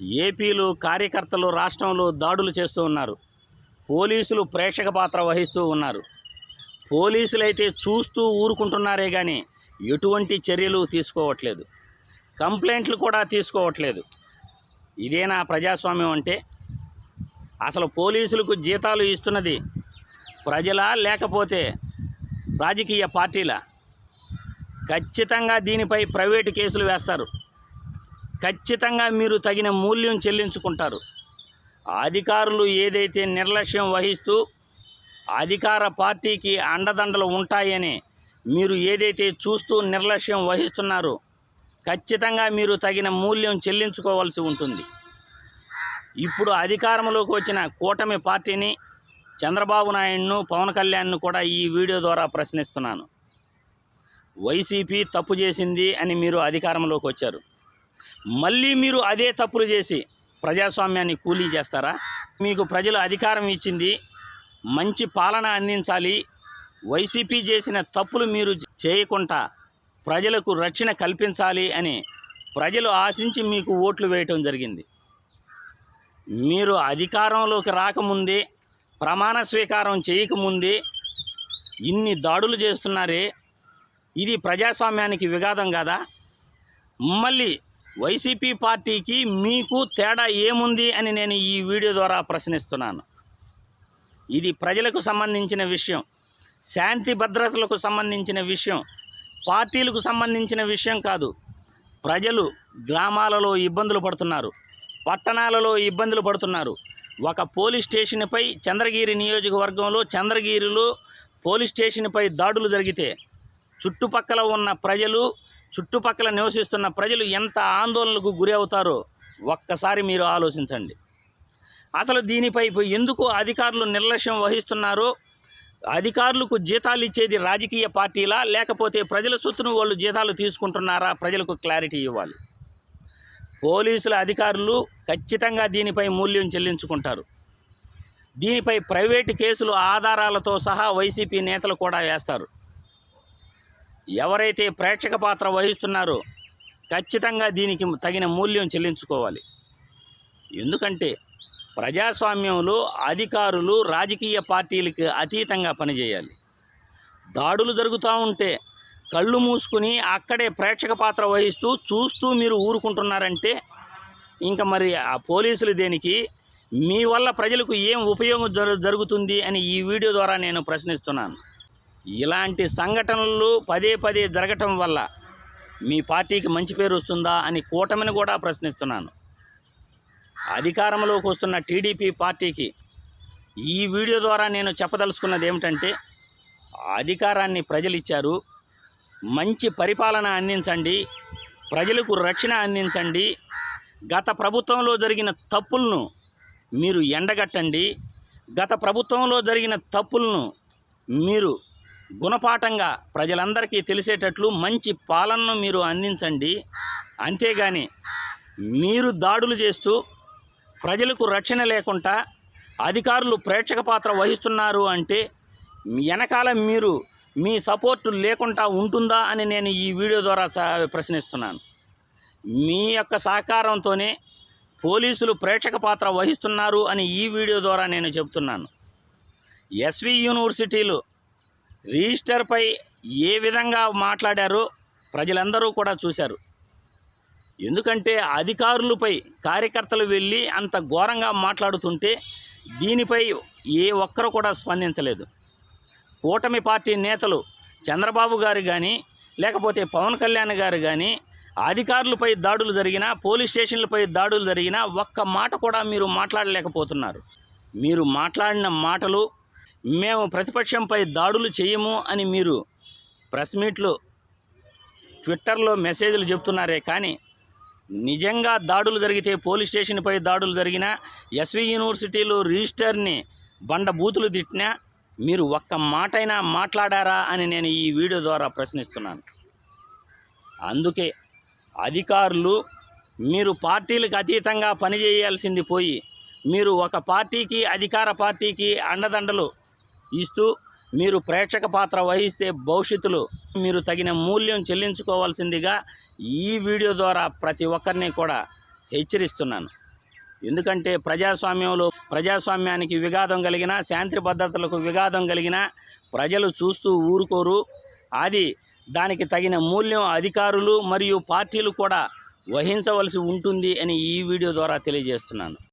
ఏపీలో కార్యకర్తలు రాష్ట్రంలో దాడులు చేస్తూ ఉన్నారు. పోలీసులు ప్రేక్షక పాత్ర వహిస్తూ ఉన్నారు. పోలీసులైతే చూస్తూ ఊరుకుంటున్నారే కానీ ఎటువంటి చర్యలు తీసుకోవట్లేదు. కంప్లైంట్లు కూడా తీసుకోవట్లేదు. ఇదేనా ప్రజాస్వామ్యం అంటే? అసలు పోలీసులకు జీతాలు ఇస్తున్నది ప్రజలా లేకపోతే రాజకీయ పార్టీలా? ఖచ్చితంగా దీనిపై ప్రైవేటు కేసులు వేస్తారు. ఖచ్చితంగా మీరు తగిన మూల్యం చెల్లించుకుంటారు. అధికారులు ఏదైతే నిర్లక్ష్యం వహిస్తూ అధికార పార్టీకి అండదండలు ఉంటాయని మీరు ఏదైతే చూస్తూ నిర్లక్ష్యం వహిస్తున్నారో ఖచ్చితంగా మీరు తగిన మూల్యం చెల్లించుకోవాల్సి ఉంటుంది. ఇప్పుడు అధికారంలోకి వచ్చిన కూటమి పార్టీని, చంద్రబాబు నాయుడును, పవన్ కళ్యాణ్ను కూడా ఈ వీడియో ద్వారా ప్రశ్నిస్తున్నాను. వైసీపీ తప్పు చేసింది అని మీరు అధికారంలోకి వచ్చారు. మళ్ళీ మీరు అదే తప్పులు చేసి ప్రజాస్వామ్యాన్ని కూలీ చేస్తారా? మీకు ప్రజలు అధికారం ఇచ్చింది మంచి పాలన అందించాలి. వైసీపీ చేసిన తప్పులు మీరు చేయకుండా ప్రజలకు రక్షణ కల్పించాలి అని ప్రజలు ఆశించి మీకు ఓట్లు వేయటం జరిగింది. మీరు అధికారంలోకి రాకముందే, ప్రమాణ స్వీకారం చేయకముందే ఇన్ని దాడులు చేస్తున్నారే, ఇది ప్రజాస్వామ్యానికి విఘాతం కాదా? మళ్ళీ వైసీపీ పార్టీకి మీకు తేడా ఏముంది అని నేను ఈ వీడియో ద్వారా ప్రశ్నిస్తున్నాను. ఇది ప్రజలకు సంబంధించిన విషయం, శాంతి భద్రతలకు సంబంధించిన విషయం, పార్టీలకు సంబంధించిన విషయం కాదు. ప్రజలు గ్రామాలలో ఇబ్బందులు పడుతున్నారు, పట్టణాలలో ఇబ్బందులు పడుతున్నారు. ఒక పోలీస్ స్టేషన్పై చంద్రగిరి నియోజకవర్గంలో చంద్రగిరిలో పోలీస్ స్టేషన్పై దాడులు జరిగితే చుట్టుపక్కల ఉన్న ప్రజలు, చుట్టుపక్కల నివసిస్తున్న ప్రజలు ఎంత ఆందోళనకు గురి అవుతారో ఒక్కసారి మీరు ఆలోచించండి. అసలు దీనిపై ఎందుకు అధికారులు నిర్లక్ష్యం వహిస్తున్నారో, అధికారులకు జీతాలు ఇచ్చేది రాజకీయ పార్టీలా లేకపోతే ప్రజల సొత్తును వాళ్ళు జీతాలు తీసుకుంటున్నారా? ప్రజలకు క్లారిటీ ఇవ్వాలి. పోలీసుల అధికారులు ఖచ్చితంగా దీనిపై మూల్యం చెల్లించుకుంటారు. దీనిపై ప్రైవేటు కేసులు ఆధారాలతో సహా వైసీపీ నేతలు కూడా వేస్తారు. ఎవరైతే ప్రేక్షక పాత్ర వహిస్తున్నారో ఖచ్చితంగా దీనికి తగిన మూల్యం చెల్లించుకోవాలి. ఎందుకంటే ప్రజాస్వామ్యంలో అధికారులు రాజకీయ పార్టీలకు అతీతంగా పనిచేయాలి. దాడులు జరుగుతూ ఉంటే కళ్ళు మూసుకుని అక్కడే ప్రేక్షక పాత్ర వహిస్తూ చూస్తూ మీరు ఊరుకుంటున్నారంటే ఇంకా మరి ఆ పోలీసులు దేనికి? మీ వల్ల ప్రజలకు ఏం ఉపయోగం జరుగుతుంది అని ఈ వీడియో ద్వారా నేను ప్రశ్నిస్తున్నాను. ఇలాంటి సంఘటనలు పదే పదే జరగటం వల్ల మీ పార్టీకి మంచి పేరు వస్తుందా అని కూటమిని కూడా ప్రశ్నిస్తున్నాను. అధికారంలోకి వస్తున్న టీడీపీ పార్టీకి ఈ వీడియో ద్వారా నేను చెప్పదలుచుకున్నది ఏమిటంటే, అధికారాన్ని ప్రజలు ఇచ్చారు, మంచి పరిపాలన అందించండి, ప్రజలకు రక్షణ అందించండి. గత ప్రభుత్వంలో జరిగిన తప్పులను మీరు ఎండగట్టండి. గత ప్రభుత్వంలో జరిగిన తప్పులను మీరు గుణపాఠంగా ప్రజలందరికీ తెలిసేటట్లు మంచి పాలనను మీరు అందించండి. అంతేగాని మీరు దాడులు చేస్తూ ప్రజలకు రక్షణ లేకుండా అధికారులు ప్రేక్షక పాత్ర వహిస్తున్నారు అంటే వెనకాల మీరు మీ సపోర్టు లేకుండా ఉంటుందా అని నేను ఈ వీడియో ద్వారా ప్రశ్నిస్తున్నాను. మీ యొక్క సహకారంతోనే పోలీసులు ప్రేక్షక పాత్ర వహిస్తున్నారు అని ఈ వీడియో ద్వారా నేను చెబుతున్నాను. ఎస్వి యూనివర్సిటీలు రిజిస్టర్పై ఏ విధంగా మాట్లాడారో ప్రజలందరూ కూడా చూశారు. ఎందుకంటే అధికారులపై కార్యకర్తలు వెళ్ళి అంత ఘోరంగా మాట్లాడుతుంటే దీనిపై ఏ ఒక్కరు కూడా స్పందించలేదు. కూటమి పార్టీ నేతలు చంద్రబాబు గారు కానీ లేకపోతే పవన్ కళ్యాణ్ గారు కానీ అధికారులపై దాడులు జరిగినా, పోలీస్ స్టేషన్లపై దాడులు జరిగినా ఒక్క మాట కూడా మీరు మాట్లాడలేకపోతున్నారు. మీరు మాట్లాడిన మాటలు మేము ప్రతిపక్షంపై దాడులు చేయము అని మీరు ప్రెస్ మీట్లో, ట్విట్టర్లో మెసేజ్లు చెప్తున్నారే కానీ నిజంగా దాడులు జరిగితే, పోలీస్ స్టేషన్పై దాడులు జరిగినా, ఎస్వి యూనివర్సిటీలో రిజిస్టర్ని బండబూతులు తిట్టినా మీరు ఒక్క మాటైనా మాట్లాడారా అని నేను ఈ వీడియో ద్వారా ప్రశ్నిస్తున్నాను. అందుకే అధికారులు మీరు పార్టీలకు అతీతంగా పనిచేయాల్సింది పోయి మీరు ఒక పార్టీకి, అధికార పార్టీకి అండదండలు ఇస్తూ మీరు ప్రేక్షక పాత్ర వహిస్తే భవిష్యత్తులో మీరు తగిన మూల్యం చెల్లించుకోవాల్సిందిగా ఈ వీడియో ద్వారా ప్రతి ఒక్కరిని కూడా హెచ్చరిస్తున్నాను. ఎందుకంటే ప్రజాస్వామ్యానికి విఘాతం కలిగిన, శాంతి భద్రతలకు విఘాతం కలిగిన ప్రజలు చూస్తూ ఊరుకోరు. దానికి తగిన మూల్యం అధికారులు మరియు పార్టీలు కూడా వహించవలసి ఉంటుంది అని ఈ వీడియో ద్వారా తెలియజేస్తున్నాను.